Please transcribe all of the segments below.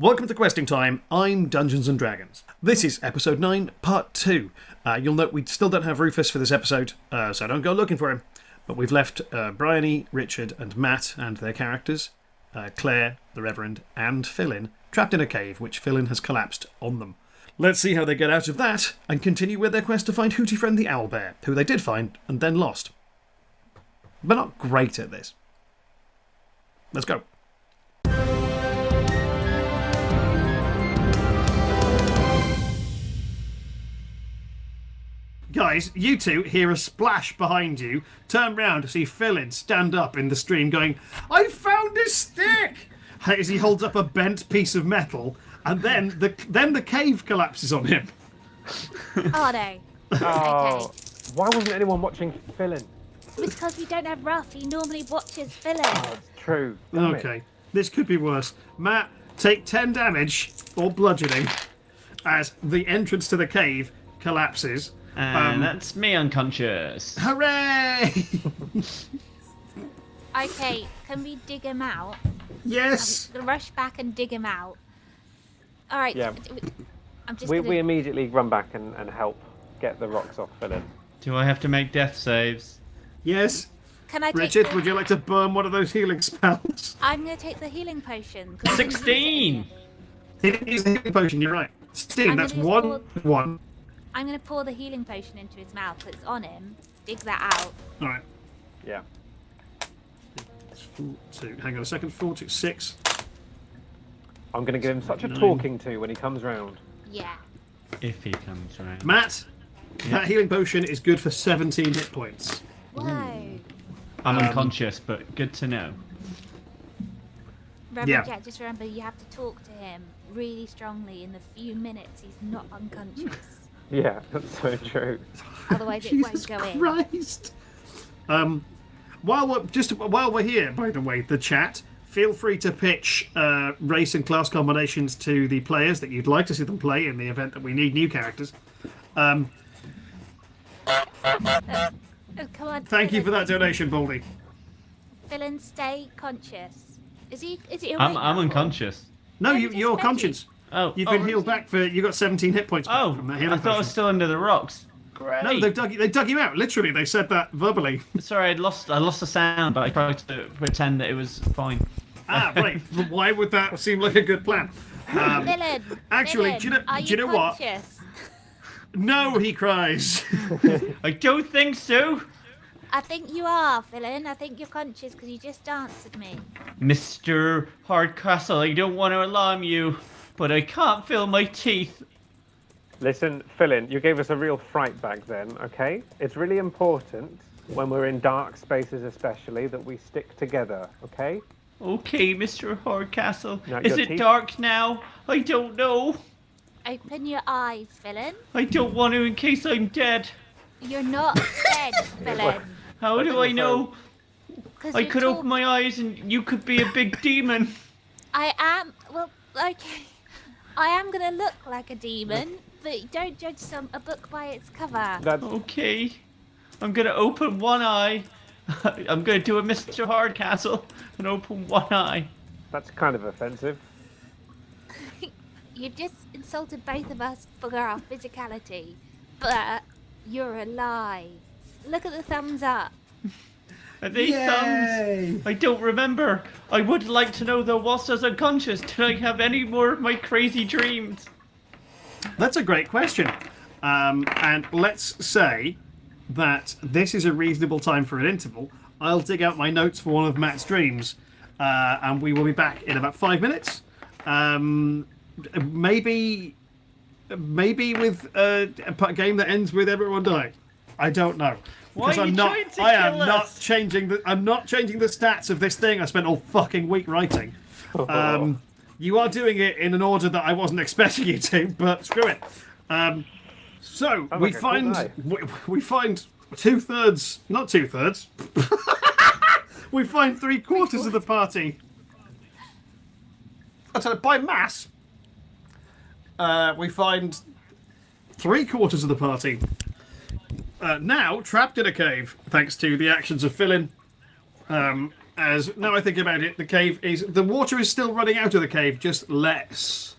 Welcome to Questing Time. I'm Dungeons & Dragons. This is episode 9, part 2. You'll note we still don't have Rufus for this episode, so don't go looking for him. But we've left Briony, Richard and Matt and their characters, Claire, the Reverend, and Phillin, trapped in a cave which Phillin has collapsed on them. Let's see how they get out of that and continue with their quest to find Hooty Friend the owlbear, who they did find and then lost. But not great at this. Let's go. Guys, you two hear a splash behind you, turn round to see Phillin stand up in the stream going, "I found a stick!" as he holds up a bent piece of metal, and then the cave collapses on him. Oh no. Oh, Okay. why wasn't anyone watching Phillin? Because we don't have Ruff, he normally watches Phillin. Oh, it's true. Damn it. Okay, this could be worse. Matt, take 10 damage, or bludgeoning, as the entrance to the cave collapses. And that's me unconscious. Hooray! Okay, can we dig him out? Yes! I'm gonna rush back and dig him out. Alright, Yeah. I'm just We gonna... immediately run back and help get the rocks off Phillin. Do I have to make death saves? Yes? Can I take Richard, the... would you like to burn one of those healing spells? I'm gonna take the healing potion. 'cause 16! He didn't use the healing potion, you're right. 16, I'm that's gonna use one. I'm gonna pour the healing potion into his mouth so it's on him. Dig that out. Alright. Yeah. It's 4, 2. Hang on a second. 4, 2, 6. I'm going to give him such a 9. talking to when he comes round. Yeah. If he comes around. Matt, that healing potion is good for 17 hit points. Whoa. I'm unconscious, but good to know. Reverend Yeah. Jack, just remember you have to talk to him really strongly in the few minutes he's not unconscious. Yeah, that's so true. Otherwise it won't go in. Christ! While we're here, by the way, the chat, feel free to pitch race and class combinations to the players that you'd like to see them play in the event that we need new characters. Oh, come on. Thank you for that donation, Baldy. Phillin, stay conscious. Is he awake I'm now? unconscious. No, Yeah, you're just conscious. Oh, You've been healed back for. You got 17 hit points back from that I healing thought I was potion. still under the rocks. Great. No, they dug you out. Literally, they said that verbally. Sorry, I lost the sound, but I tried to pretend that it was fine. Right. But why would that seem like a good plan? Phillin, Actually, Phillin, do you know what? conscious? No, he cries. I don't think so. I think you are, Phillin. I think you're conscious because you just answered me. Mr. Hardcastle, I don't want to alarm you, but I can't feel my teeth. Listen, Phillin, you gave us a real fright back then, okay? It's really important, when we're in dark spaces especially, that we stick together, okay? Okay, Mr. Hardcastle. Now, Is your it teeth- dark now? I don't know. Open your eyes, Phillin. I don't want to in case I'm dead. You're not dead, Phillin. How do I know? 'Cause I you could talk- open my eyes and you could be a big demon. I am. Well, okay. I am gonna look like a demon, but don't judge a book by its cover. That's, Okay. I'm gonna open one eye. I'm gonna do a Mr. Hardcastle and open one eye. that's kind of offensive. You've just insulted both of us for our physicality, but you're alive. Look at the thumbs up. Are they thumbs? I don't remember. I would like to know though, whilst I was unconscious, did I have any more of my crazy dreams? That's a great question. And let's say that this is a reasonable time for an interval. I'll dig out my notes for one of Matt's dreams, and we will be back in about 5 minutes. Maybe with a game that ends with everyone dying. I don't know. Why Because are you I'm not. trying to I am kill not us? changing the. I'm not changing the stats of this thing I spent all fucking week writing. You are doing it in an order that I wasn't expecting you to, but screw it. So Sounds we like a cool find day. we find 2/3, not 2/3. We find 3/4 of the party. So by mass, we find 3/4 of the party now trapped in a cave, thanks to the actions of Phillin as now I think about it, the water is still running out of the cave, just less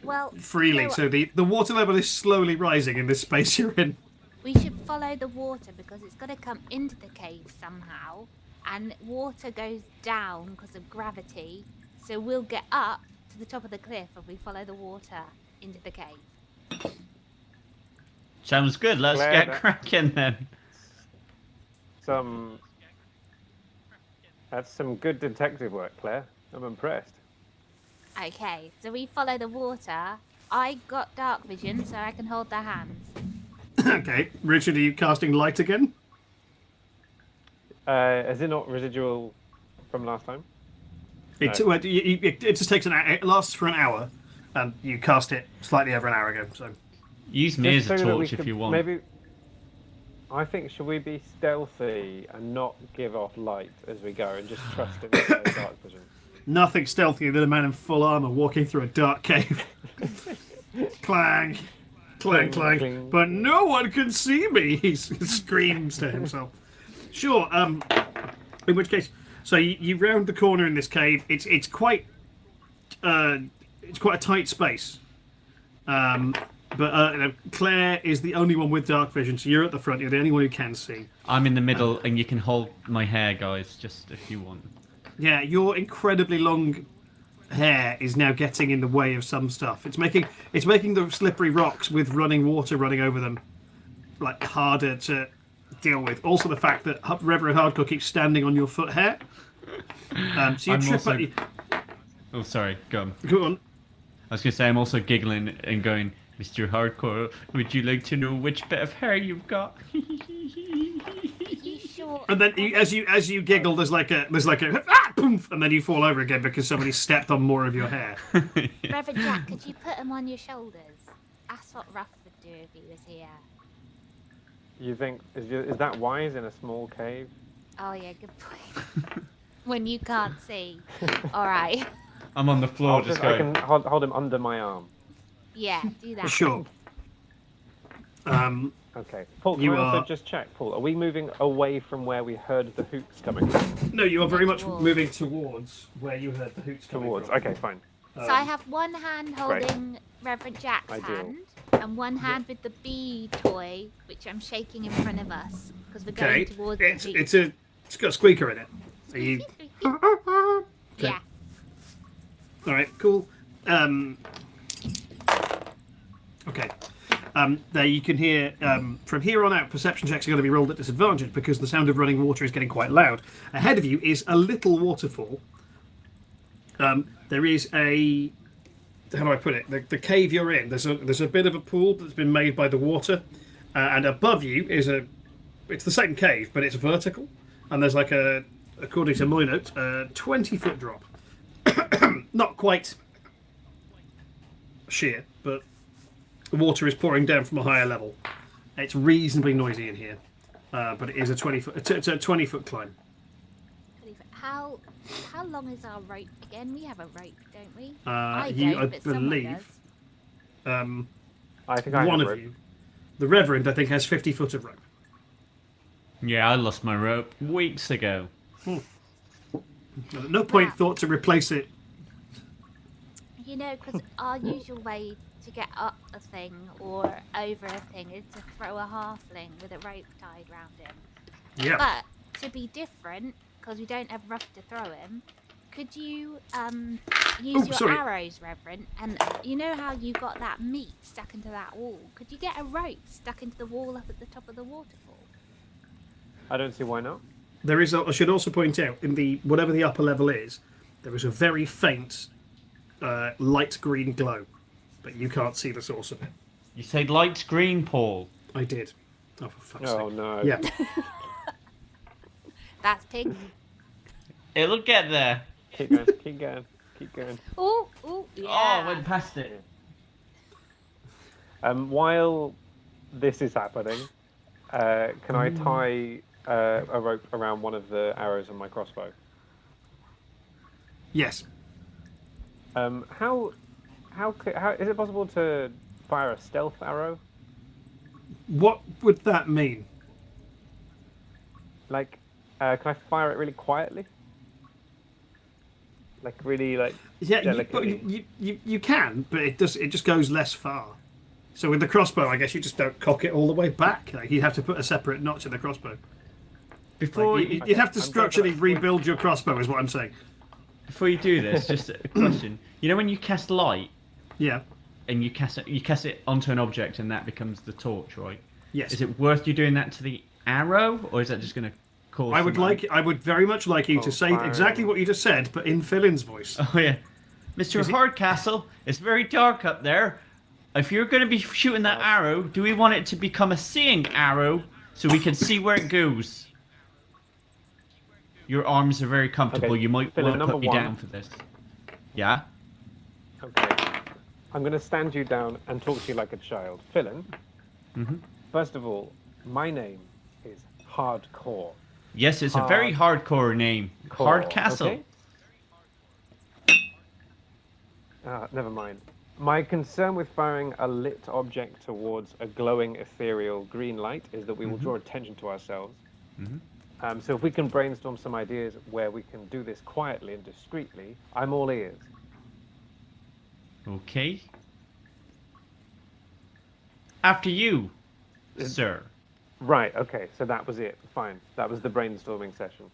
Well, freely. no, So the water level is slowly rising in this space you're in. we should follow the water because it's got to come into the cave somehow, and water goes down because of gravity. So we'll get up to the top of the cliff if we follow the water into the cave. Sounds good. Let's Claire, get cracking then. That's some good detective work, Claire. I'm impressed. Okay, so we follow the water. I got dark vision, so I can hold their hands. Okay, Richard, are you casting light again? Is it not residual from last time? It just takes an hour. It lasts for an hour, and you cast it slightly over an hour ago. So Use me as Just a so that we torch if could you want. Maybe. I think should we be stealthy and not give off light as we go and just trust in the dark vision? nothing stealthier than a man in full armor walking through a dark cave. Clang, clang, clang. cling. But no one can see me. He screams to himself. Sure. In which case, so you round the corner in this cave. It's quite a tight space. But Claire is the only one with dark vision, so you're at the front. You're the only one who can see. I'm in the middle, and you can hold my hair, guys, just if you want. Yeah, your incredibly long hair is now getting in the way of some stuff. It's making the slippery rocks with running water running over them like harder to deal with. Also, the fact that Reverend Hardcore keeps standing on your foot hair. So you I'm trip. also... Oh, sorry. Go on. Go on. I was going to say, I'm also giggling and going, Mr. Hardcore, would you like to know which bit of hair you've got? Are you sure? And then as you giggle, there's like a poof, and then you fall over again because somebody stepped on more of your hair. Reverend Jack, could you put him on your shoulders? That's what Ruff would do if he was here. You think is that wise in a small cave? Oh yeah, good point. When you can't see. All right. I'm on the floor just I going... can hold him under my arm. Yeah, do that. Sure. Okay. Paul, can You I also are- just check, Paul, are we moving away from where we heard the hoots coming from? No, you are very much Towards. moving towards where you heard the hoots coming Towards. from. Okay, fine. So I have one hand holding Reverend Jack's Ideal. hand, and one hand with the bee toy, which I'm shaking in front of us because we're going Okay. towards It's the bee. it's got a squeaker in it. So you. Yeah. All right. Cool. Okay. There you can hear from here on out. Perception checks are going to be rolled at disadvantage because the sound of running water is getting quite loud. Ahead of you is a little waterfall. There is a. How do I put it? The cave you're in. There's a bit of a pool that's been made by the water, and above you is it's the same cave, but it's vertical, and there's like according to my notes, a 20-foot drop. Not quite sheer, but the water is pouring down from a higher level. It's reasonably noisy in here, but it is a 20-foot. It's a 20-foot climb. How long is our rope again? We have a rope, don't we? I but someone believe, I think I one have of rope. you, the Reverend, I think, has 50 foot of rope. Yeah, I lost my rope weeks ago. At no point thought to replace it. You know, because our usual way to get up a thing or over a thing is to throw a halfling with a rope tied round him. Yeah. But to be different, because we don't have Ruff to throw him, could you use your sorry. arrows, Reverend? And you know how you got that meat stuck into that wall? Could you get a rope stuck into the wall up at the top of the waterfall? I don't see why not. There is. I should also point out in the whatever the upper level is, there is a very faint light green glow, but you can't see the source of it. You say light green, Paul. I did. Oh, for fuck's Oh sake. no. Yeah. That's pink. It'll get there. Keep going. Keep going. Keep going. Ooh, Oh, yeah. went past it. While this is happening, can I tie a rope around one of the arrows on my crossbow? Yes. How is it possible to fire a stealth arrow? What would that mean? Like, can I fire it really quietly? Like really, like Yeah, delicately? you can, but it just goes less far. So with the crossbow, I guess you just don't cock it all the way back. Like, you'd have to put a separate notch in the crossbow. Before Like, you'd have to I'm structurally going for that rebuild your crossbow, is what I'm saying. before you do this, just a question. You know when you cast light Yeah. and you cast it onto an object and that becomes the torch, right? Yes. Is it worth you doing that to the arrow, or is that just going to cause? I would very much like you to say firing. exactly what you just said, but in Phillin's voice. Oh yeah, Mr. Hardcastle, it's very dark up there. If you're going to be shooting that arrow, do we want it to become a seeing arrow so we can see where it goes? Your arms are very comfortable. Okay, You might Phillin, want to number put me one. down for this. Yeah. Okay. I'm going to stand you down and talk to you like a child. Phillin, first of all, my name is Hardcore. Yes, it's a very hardcore name. Hardcastle. Okay? Never mind. My concern with firing a lit object towards a glowing ethereal green light is that we will draw attention to ourselves. So if we can brainstorm some ideas where we can do this quietly and discreetly, I'm all ears. Okay. After you, sir. Right, okay, so that was it. Fine. That was the brainstorming session.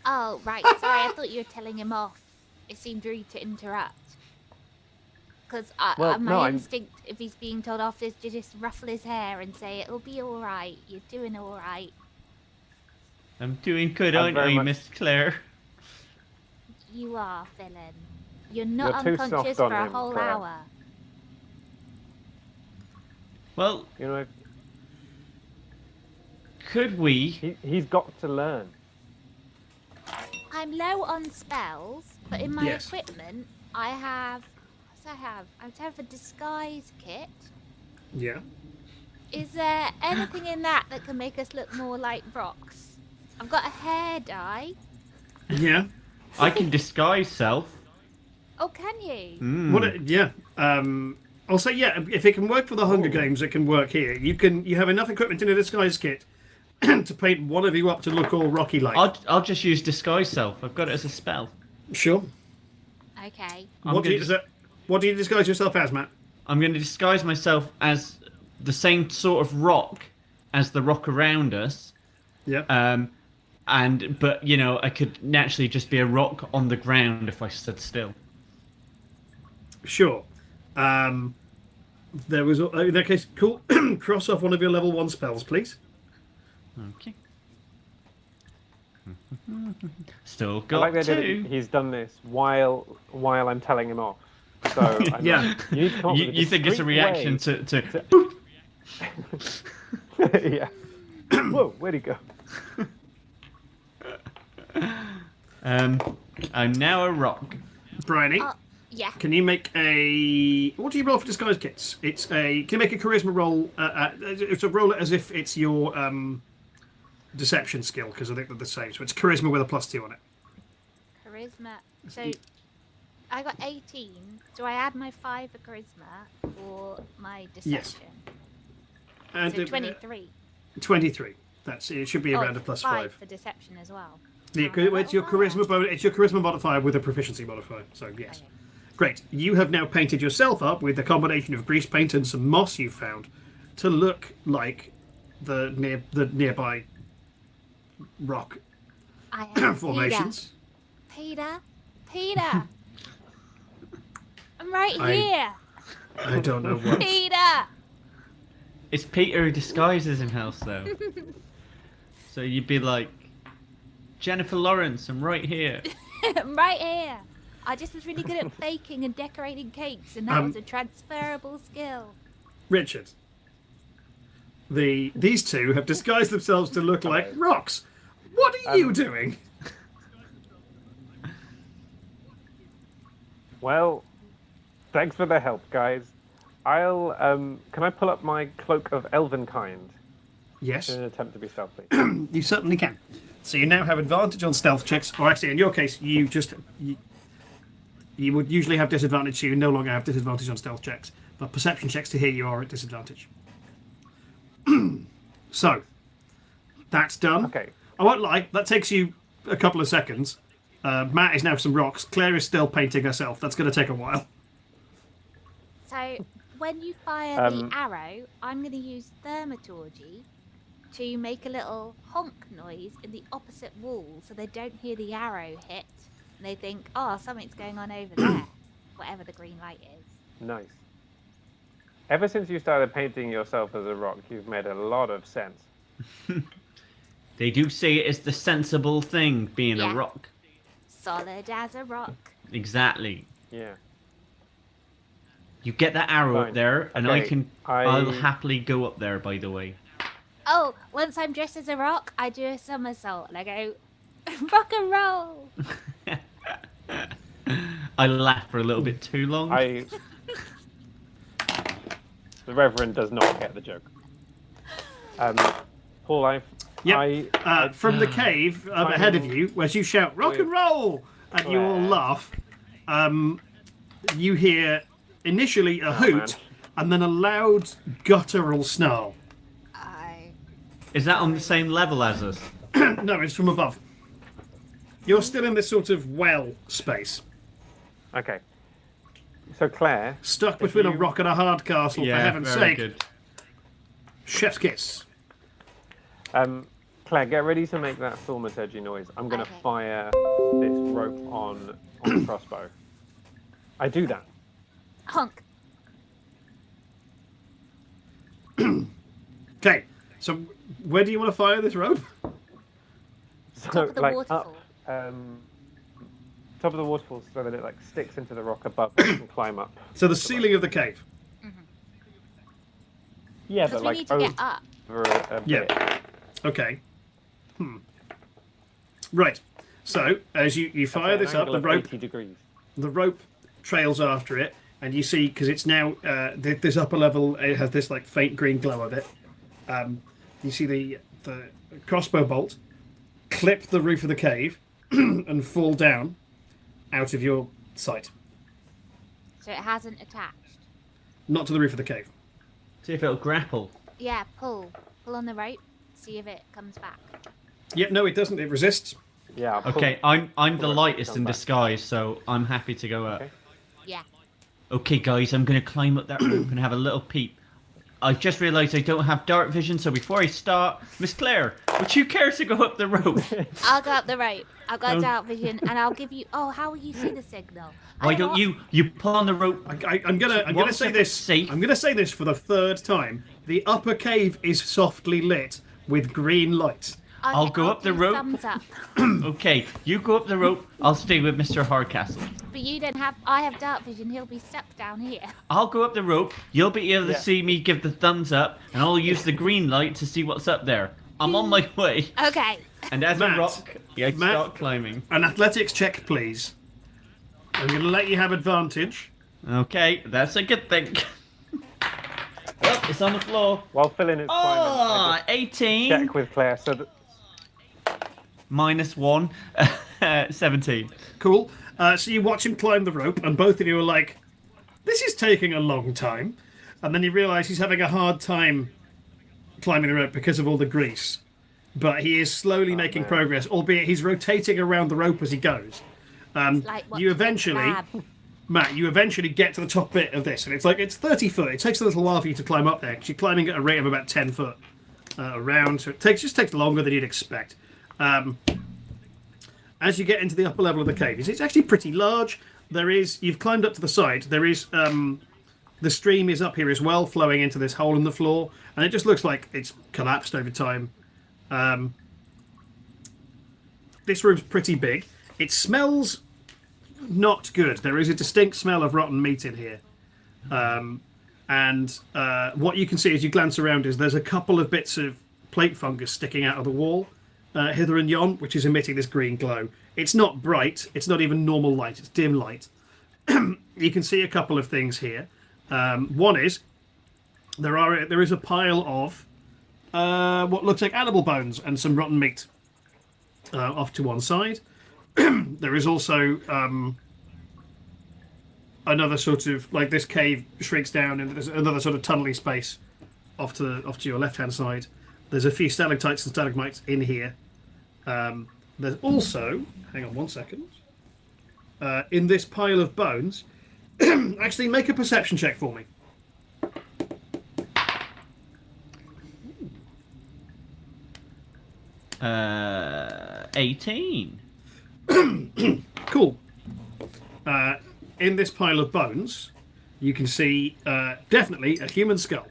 Oh, right. Sorry, I thought you were telling him off. It seemed rude to interrupt. Because Well, my no, I'm- instinct, if he's being told off, is to just ruffle his hair and say, it'll be all right. You're doing all right. I'm doing good, I'm aren't very I, much- Miss Claire? You are, Phillin. You're not You're too unconscious soft for on a him, whole Claire. hour. Well, You know, could we? he's got to learn. I'm low on spells, but in my Yes. equipment, I have... What do I have? I have a disguise kit. Yeah. Is there anything in that can make us look more like rocks? I've got a hair dye. Yeah. I can disguise self. Oh, can you? Yeah. I'll say yeah. If it can work for the Hunger Games, it can work here. You have enough equipment in a disguise kit to paint one of you up to look all rocky-like. I'll just use disguise self. I've got it as a spell. Sure. Okay. What do you disguise yourself as, Matt? I'm going to disguise myself as the same sort of rock as the rock around us. Yeah. But you know, I could naturally just be a rock on the ground if I stood still. Sure. There was in that case, cool. Cross off one of your level 1 spells, please. Okay. Still I got like the idea two. that he's done this while I'm telling him off. So I'm Yeah. like, you need to come up with a You think it's a discreet reaction way to yeah. Whoa, where'd he go? I'm now a rock. Briony, Yeah. can you make a... What do you roll for disguise kits? Can you make a charisma roll? It's a roll as if it's your deception skill, because I think they're the same. So it's charisma with a +2 on it. Charisma. So, I got 18. Do I add my 5 for charisma or my deception? And So 23. 23. It should be around a +5. 5 for deception as well. It's your charisma modifier with a proficiency modifier. So yes. Okay. Great. You have now painted yourself up with a combination of grease paint and some moss you found to look like the nearby rock I am formations. Peter. I'm right I- here. I don't know what. Peter. It's Peter who disguises himself, though. So you'd be like, Jennifer Lawrence, I'm right here. I'm right here. I just was really good at baking and decorating cakes, and that was a transferable skill. Richard. These two have disguised themselves to look like rocks. What are you doing? Well, thanks for the help, guys. I'll can I pull up my cloak of elven kind Yes, in an attempt to be stealthy? you certainly can. So you now have advantage on stealth checks, or actually, in your case, you would usually have disadvantage. So you no longer have disadvantage on stealth checks, but perception checks to hear you are at disadvantage. So that's done. Okay. I won't lie, that takes you a couple of seconds. Matt is now some rocks. Claire is still painting herself. That's going to take a while. So when you fire the arrow, I'm going to use thaumaturgy to make a little honk noise in the opposite wall so they don't hear the arrow hit and they think, oh, something's going on over there, whatever the green light is. Nice. Ever since you started painting yourself as a rock, you've made a lot of sense. They do say it's the sensible thing, being a rock. Solid as a rock. Exactly. Yeah. You get that arrow up Fine. there, and Okay, I'll happily go up there, by the way. Oh, once I'm dressed as a rock, I do a somersault and I go, rock and roll. I laugh for a little bit too long. The Reverend does not get the joke. Paul, From the cave up ahead of you, as you shout, rock and roll, and you all laugh, you hear initially a hoot, and then a loud guttural snarl. Is that on the same level as us? No, it's from above. You're still in this sort of well space. Okay. So Claire... Stuck between a rock and a hardcastle, for heaven's very sake. Good. Chef's kiss. Claire, get ready to make that thaumaturgy noise. I'm going to fire this rope on the crossbow. I do that. Honk. Okay, so where do you want to fire this rope? So, Top of the like, waterfall. up, top of the waterfall so that it like sticks into the rock above and can climb up. So the ceiling of the cave. Yeah, Because but we like need to get up. over a bit. Okay. Right. So as you fire this up, the rope 80 degrees. the rope trails after it, and you see, because it's now this upper level, it has this like faint green glow of it. You see the crossbow bolt clip the roof of the cave and fall down out of your sight. So it hasn't attached. Not to the roof of the cave. See if it'll grapple. Yeah, pull. Pull on the rope. See if it comes back. Yep, no, it doesn't. It resists. Yeah. Okay, I'm the Pull it, lightest come in back. disguise, so I'm happy to go up. Okay. Yeah. Okay, guys, I'm going to climb up that rope and have a little peep. I've just realised I don't have dark vision, so before I start, Miss Claire, would you care to go up the rope? I'll go up the rope. I've got Oh. dark vision, and I'll give you. Oh, how will you see the signal? Why don't you pull on the rope? I'm gonna say this. Safe. I'm gonna say this for the third time. The upper cave is softly lit with green light. I'll go up the do rope. Thumbs up. Okay, you go up the rope. I'll stay with Mr. Hardcastle. But you don't have. I have dark vision. He'll be stuck down here. I'll go up the rope. You'll be able to Yeah. see me give the thumbs up, and I'll use the green light to see what's up there. I'm on my way. Okay. And as Matt, a rock, I start climbing. An athletics check, please. I'm gonna let you have advantage. Okay, that's a good thing. Well, it's on the floor. While Phillin is climbing, Oh, I 18. just check with Claire so that -1. 17. Cool. So you watch him climb the rope, and both of you are like, "This is taking a long time." And then you realise he's having a hard time climbing the rope because of all the grease. But he is slowly making progress, albeit he's rotating around the rope as he goes. Like You watching a eventually, crab. Matt, you eventually get to the top bit of this, and it's 30 foot. It takes a little while for you to climb up there because you're climbing at a rate of about 10 foot around, so it just takes longer than you'd expect. As you get into the upper level of the cave, it's actually pretty large. You've climbed up to the side. The stream is up here as well, flowing into this hole in the floor, and it just looks like it's collapsed over time. This room's pretty big. It smells not good. There is a distinct smell of rotten meat in here. And what you can see as you glance around is there's a couple of bits of plate fungus sticking out of the wall, hither and yon, which is emitting this green glow. It's not bright. It's not even normal light. It's dim light. You can see a couple of things here. One is there is a pile of what looks like animal bones and some rotten meat off to one side. There is also another sort of, like, this cave shrinks down and there's another sort of tunnely space off to your left hand side. There's a few stalactites and stalagmites in here. There's also, hang on 1 second, in this pile of bones, actually make a perception check for me. 18. Cool. In this pile of bones, you can see definitely a human skull.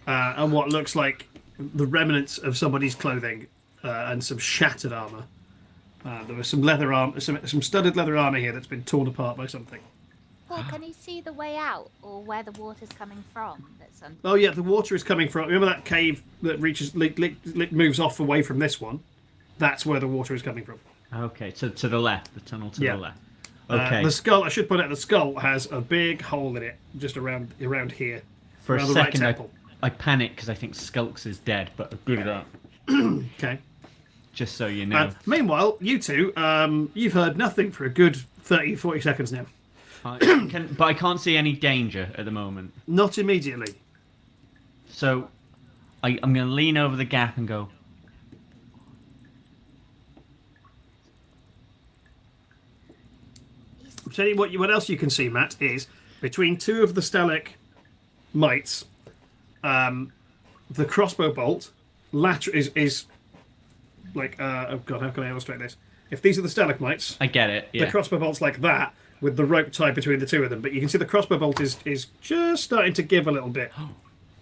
And what looks like the remnants of somebody's clothing and some shattered armour. There was some leather armor, some studded leather armour here that's been torn apart by something. Well, can you see the way out or where the water's coming from? That's under- Oh yeah, the water is coming from. Remember that cave that moves off away from this one? That's where the water is coming from. Okay, to the left, the tunnel to the left. Okay. The skull. I should point out the skull has a big hole in it, just around here. For a around the right second, temple. I panic because I think Skulks is dead, but agree with that. Okay. Just so you know. Meanwhile, you two, you've heard nothing for a good 30, 40 seconds now. But I can't see any danger at the moment. Not immediately. So I'm going to lean over the gap and go, I'll tell you what else you can see, Matt, is between two of the stalagmites, the crossbow bolt is like, oh god, how can I illustrate this? If these are the stalagmites, I get it, yeah. the crossbow bolt's like that, with the rope tied between the two of them, but you can see the crossbow bolt is just starting to give a little bit.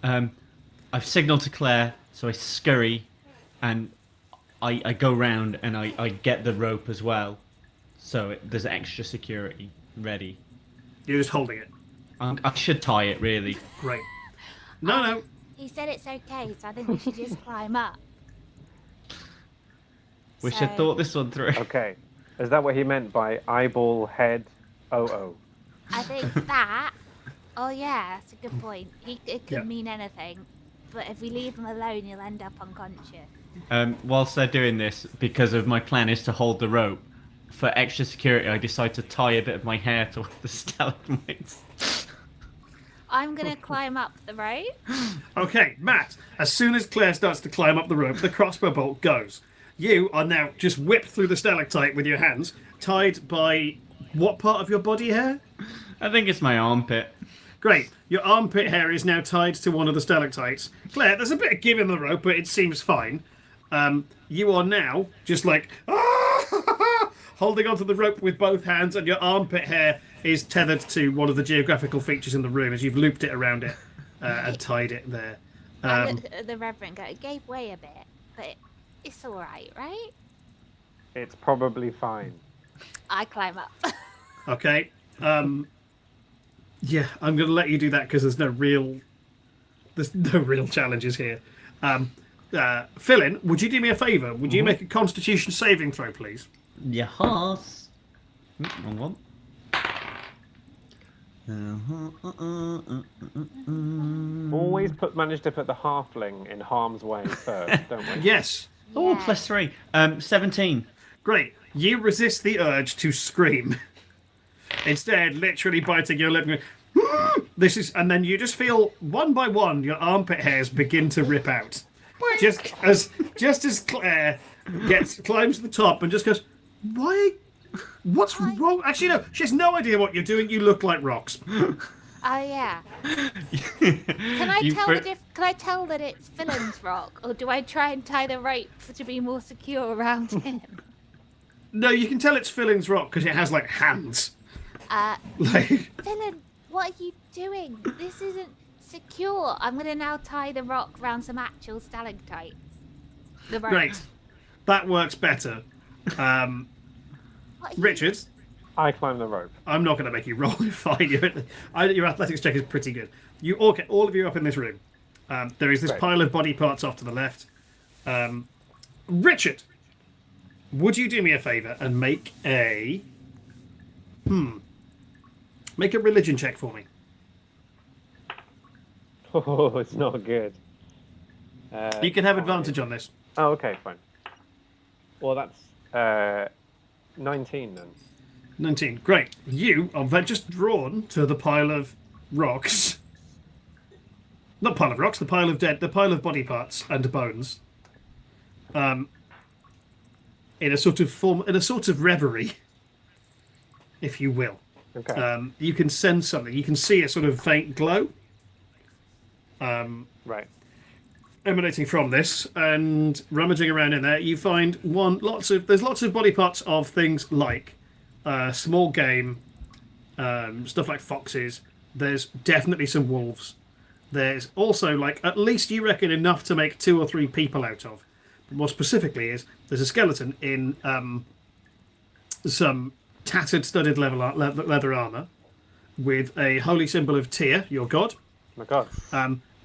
I've signalled to Claire, so I scurry, and I go round and I get the rope as well, so there's extra security ready. You're just holding it. I should tie it, really. Great. No. He said it's okay, so I think we should just climb up. Wish I'd thought this one through. Okay. Is that what he meant by eyeball, head, oh? I think that. Oh yeah, that's a good point. It could mean anything, but if we leave him alone, he'll end up unconscious. Whilst they're doing this, because of my plan is to hold the rope, for extra security, I decide to tie a bit of my hair to the stalagmites. I'm gonna climb up the rope. Okay, Matt, as soon as Claire starts to climb up the rope, the crossbow bolt goes. You are now just whipped through the stalactite with your hands, tied by what part of your body hair? I think it's my armpit. Great. Your armpit hair is now tied to one of the stalactites. Claire, there's a bit of give in the rope, but it seems fine. You are now just like holding onto the rope with both hands, and your armpit hair is tethered to one of the geographical features in the room as you've looped it around it and tied it there. I looked at the Reverend go, it gave way a bit, but it's alright, right? It's probably fine. I climb up. Okay. Yeah, I'm going to let you do that because there's no real challenges here. Phillin, would you do me a favour? Would you make a Constitution saving throw, please? Yes. Wrong one. Always manage to put the halfling in harm's way first, don't we? Yes. Oh, Yeah. plus 3. 17. Great. You resist the urge to scream. Instead, literally biting your lip and going, and then you just feel one by one your armpit hairs begin to rip out. Just as Claire climbs to the top and just goes, why? What's wrong? Actually, no. She has no idea what you're doing. You look like rocks. Oh yeah. Can I tell that it's Phillin's rock, or do I try and tie the rope to be more secure around him? No, you can tell it's Phillin's rock because it has like hands. Phillin, what are you doing? This isn't secure. I'm gonna now tie the rock around some actual stalactites. The rope. Great. That works better. Richard, I climb the rope. I'm not going to make you roll. Fine. Your athletics check is pretty good. All of you up in this room. There is this pile of body parts off to the left. Richard, would you do me a favour and make a religion check for me? Oh, it's not good. You can have advantage on this. Oh, okay, fine. Well, that's 19 then. 19. Great. You are just drawn to the pile of rocks. Not pile of rocks, the pile of body parts and bones. in a sort of reverie, if you will. Okay. You can sense something. You can see a sort of faint glow Right. emanating from this, and rummaging around in there, you find there's lots of body parts of things like small game, stuff like foxes. There's definitely some wolves. There's also, like, at least you reckon enough to make 2 or 3 people out of. But more specifically, there's a skeleton in some tattered, studded leather armor with a holy symbol of Tyr, your god. Oh my God.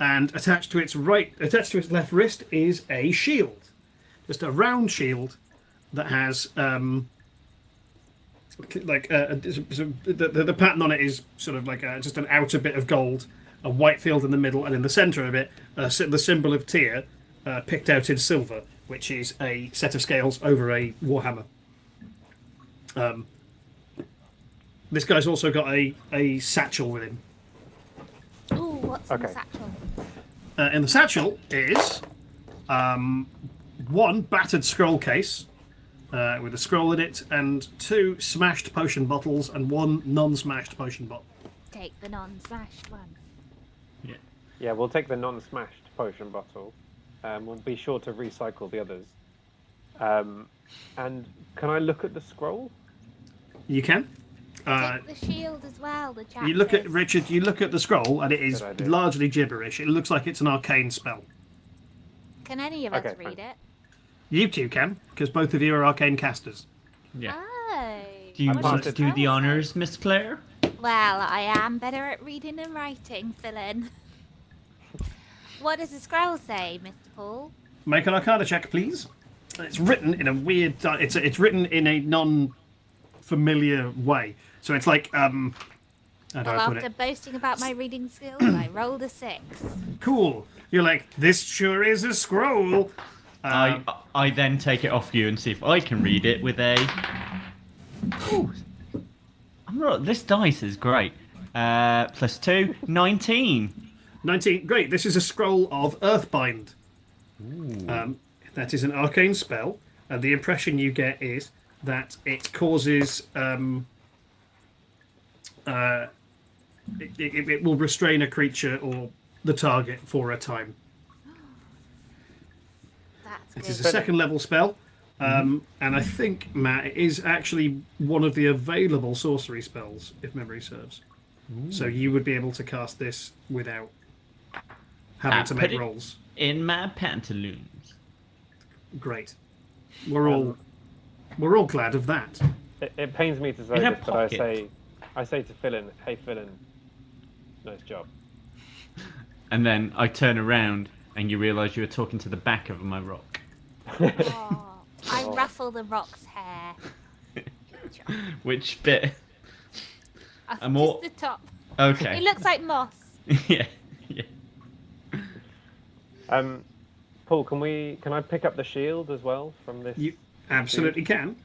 And attached to its left wrist is a shield, just a round shield that has the pattern on it is sort of like just an outer bit of gold, a white field in the middle, and in the centre of it, the symbol of Tyr, picked out in silver, which is a set of scales over a warhammer. This guy's also got a satchel with him. Ooh, what's in the satchel? In the satchel is one battered scroll case with a scroll in it, and 2 smashed potion bottles and 1 non-smashed potion bottle. Take the non-smashed one. Yeah, we'll take the non-smashed potion bottle. We'll be sure to recycle the others. And can I look at the scroll? You can. Take the shield as well. The chap You look at says. Richard. You look at the scroll, and it is Good idea. largely gibberish. It looks like it's an arcane spell. Can any of us Okay, read fine. it? You two can, because both of you are arcane casters. Yeah. Oh. Do you I'm want to not- do the honours, Miss Claire? Well, I am better at reading and writing, Phillin. What does the scroll say, Mr. Paul? Make an Arcana check, please. It's written in a weird. It's written in a non-familiar way. So it's like how do Well, I put after it? boasting about my reading skills, I rolled a 6. Cool. You're like, this sure is a scroll. I then take it off you and see if I can read it with a. Ooh. This dice is great. +2, 19. 19. Great. This is a scroll of Earthbind. That is an arcane spell, and the impression you get is that it causes it will restrain a creature or the target for a time. That's It good. is a second level spell, and I think, Matt, it is actually one of the available sorcery spells, if memory serves. So you would be able to cast this without having to put make it rolls. in my pantaloons. Great. We're all glad of that. It pains me to say In a this, but I pocket. say to Phillin, "Hey Phillin, nice job." And then I turn around and you realise you were talking to the back of my rock. Oh, I ruffle the rock's hair. Which bit? I'm Just all- the top. Okay. It looks like moss. yeah. Paul, can I pick up the shield as well from this? You absolutely can.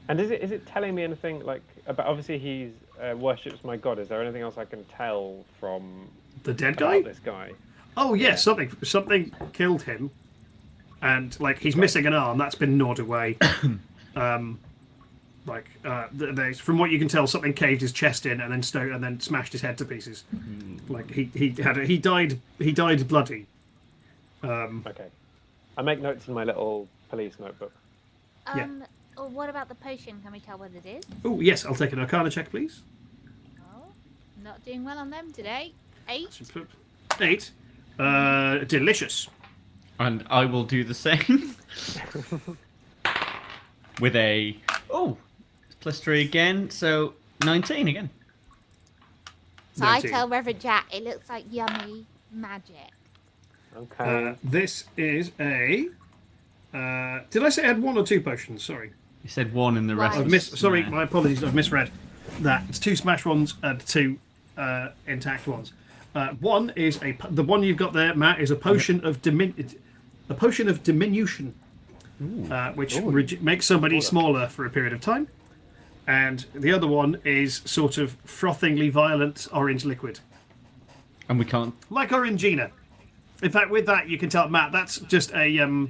And is it telling me anything like about? Obviously, he's worships my god. Is there anything else I can tell from The dead about guy? this guy? Oh yes, something killed him, and like he's missing an arm that's been gnawed away. From what you can tell, something caved his chest in and then smashed his head to pieces. Like he died bloody. Okay, I make notes in my little police notebook. Yeah. Or what about the potion? Can we tell what it is? Oh yes, I'll take an Arcana check, please. Oh, not doing well on them today. 8. 8. Delicious. And I will do the same. With a +3 again, so 19 again. So I 19. tell Reverend Jack it looks like yummy magic. Okay. This is a. Did I say I had 1 or 2 potions? Sorry. You said 1 and the rest. I've was Sorry, smash. my apologies. I've misread that. It's 2 smash ones and 2 intact ones. One is the one you've got there, Matt, is a potion of diminution, which makes somebody smaller for a period of time. And the other one is sort of frothingly violent orange liquid, And we can't. like Orangina. In fact, with that you can tell, Matt, that's just a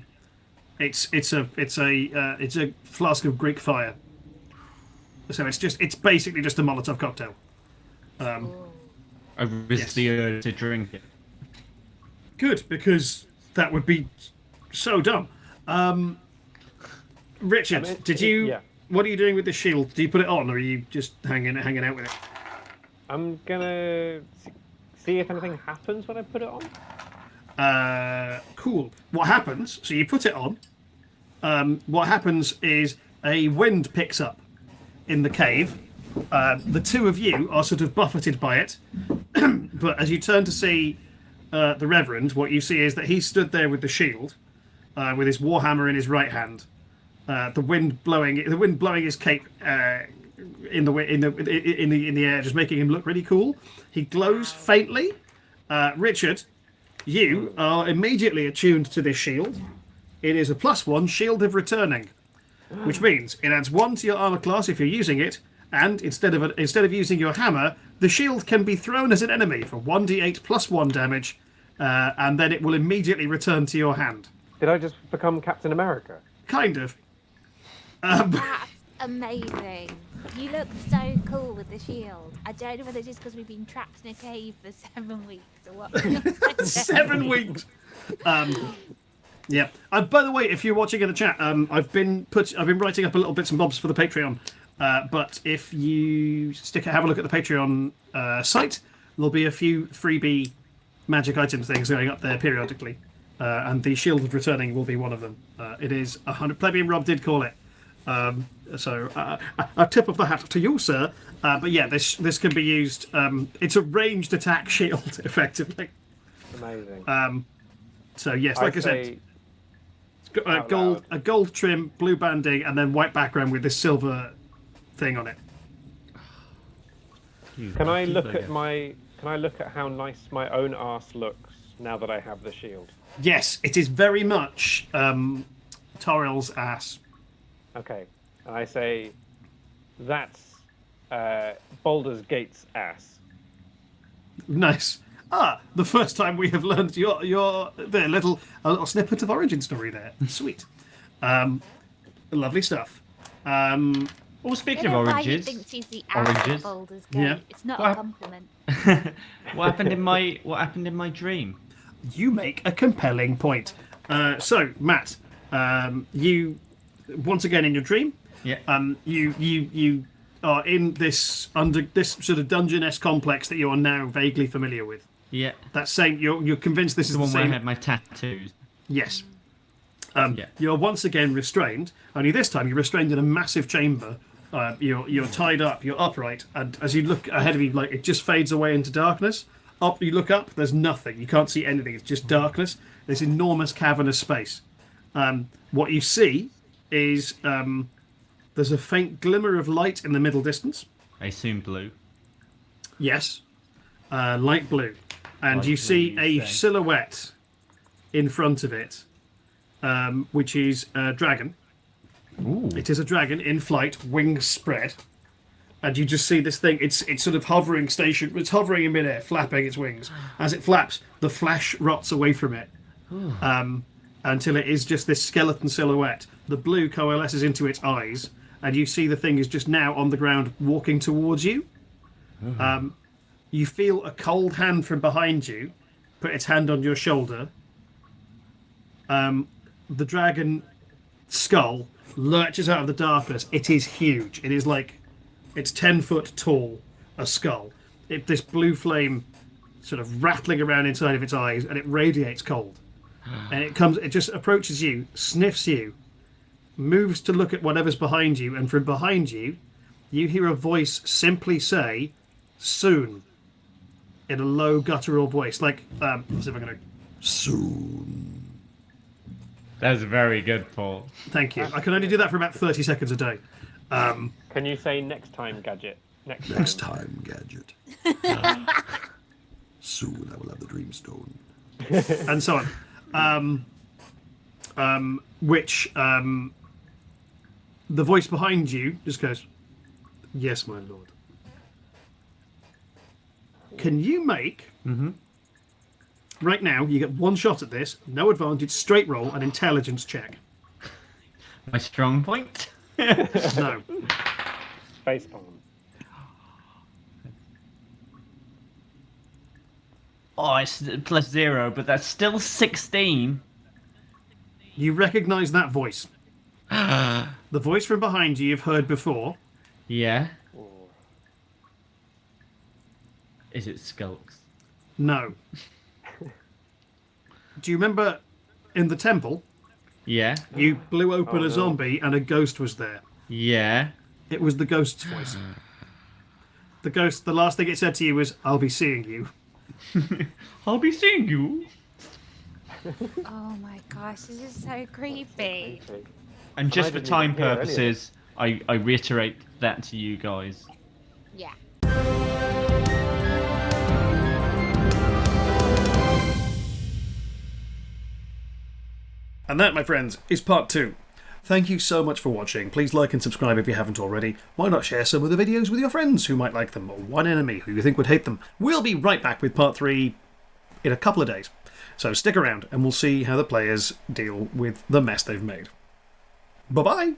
It's a flask of Greek fire. So it's basically just a Molotov cocktail. I resist the urge to drink it. Good, because that would be so dumb. Richard, did you? Yeah. What are you doing with the shield? Do you put it on, or are you just hanging out with it? I'm gonna see if anything happens when I put it on. Cool. What happens? So you put it on. What happens is a wind picks up in the cave. The two of you are sort of buffeted by it, but as you turn to see the Reverend, what you see is that he stood there with the shield, with his warhammer in his right hand. The wind blowing his cape in the air, just making him look really cool. He glows faintly. Richard, you are immediately attuned to this shield. It is a +1 shield of returning, which means it adds 1 to your armor class if you're using it, and instead of using your hammer, the shield can be thrown at an enemy for 1d8 +1 damage, and then it will immediately return to your hand. Did I just become Captain America? Kind of. That's amazing. You look so cool with the shield. I don't know whether it's just because we've been trapped in a cave for 7 weeks or what. 7 weeks. Yeah. By the way, if you're watching in the chat, I've been writing up a little bits and bobs for the Patreon. But if you have a look at the Patreon site, there'll be a few freebie magic items things going up there periodically, and the Shield of Returning will be one of them. It is 100. Plebeian Rob did call it. So a tip of the hat to you, sir. But yeah, this can be used. It's a ranged attack shield, effectively. Amazing. So yes, like I said, it's got a gold trim, blue banding, and then white background with this silver thing on it. Can I look at how nice my own arse looks now that I have the shield? Yes, it is very much Torril's ass. Okay, and I say, that's Baldur's Gate's ass. Nice. The first time we have learned your a little snippet of origin story there. Sweet. Lovely stuff. Well, speaking of oranges, why he thinks he's the ass of Baldur's Gate. Yeah. It's not a compliment. what happened in my dream? You make a compelling point. So, Matt, you once again in your dream. Yeah. You are in this sort of dungeon-esque complex that you are now vaguely familiar with. Yeah. That same. You're convinced this is the one same. where I had my tattoos. Yes. Yeah. You're once again restrained. Only this time you're restrained in a massive chamber. You're tied up. You're upright, and as you look ahead of you, like it just fades away into darkness. You look up. There's nothing. You can't see anything. It's just darkness. This enormous cavernous space. What you see is there's a faint glimmer of light in the middle distance. I assume blue. Yes, light blue, and Light you see blue, a you say. silhouette in front of it, which is a dragon. Ooh. It is a dragon in flight, wings spread, and you just see this thing. It's sort of hovering It's hovering in midair, flapping its wings. As it flaps, the flesh rots away from it, until it is just this skeleton silhouette. The blue coalesces into its eyes, and you see the thing is just now on the ground, walking towards you. You feel a cold hand from behind you put its hand on your shoulder. The dragon skull lurches out of the darkness. It is huge. It is it's 10 foot tall, a skull. This blue flame sort of rattling around inside of its eyes, and it radiates cold. And it just approaches you, sniffs you, moves to look at whatever's behind you, and from behind you, you hear a voice simply say, "Soon," in a low guttural voice. Let's see if I can. Soon. That's very good, Paul. Thank you. I can only do that for about 30 seconds a day. Can you say next time, Gadget? Next time, Gadget. Soon I will have the Dreamstone. And so on. The voice behind you just goes, "Yes, my lord." Can you make... Right now, you get one shot at this, no advantage, straight roll, an intelligence check. My strong point? No. Facepalm. Oh, it's +0, but that's still 16. You recognise that voice. The voice from behind you you've heard before. Yeah. Ooh. Is it Skulks? No. Do you remember in the temple, Yeah. you blew open Oh, a no. zombie and a ghost was there? Yeah. It was the ghost's voice. The ghost, the last thing it said to you was, "I'll be seeing you." I'll be seeing you. Oh my gosh, this is so creepy. Okay. And just I for didn't time even hear any of purposes, I reiterate that to you guys. Yeah. And that, my friends, is part 2. Thank you so much for watching. Please like and subscribe if you haven't already. Why not share some of the videos with your friends who might like them, or one enemy who you think would hate them. We'll be right back with part 3 in a couple of days. So stick around and we'll see how the players deal with the mess they've made. Bye-bye!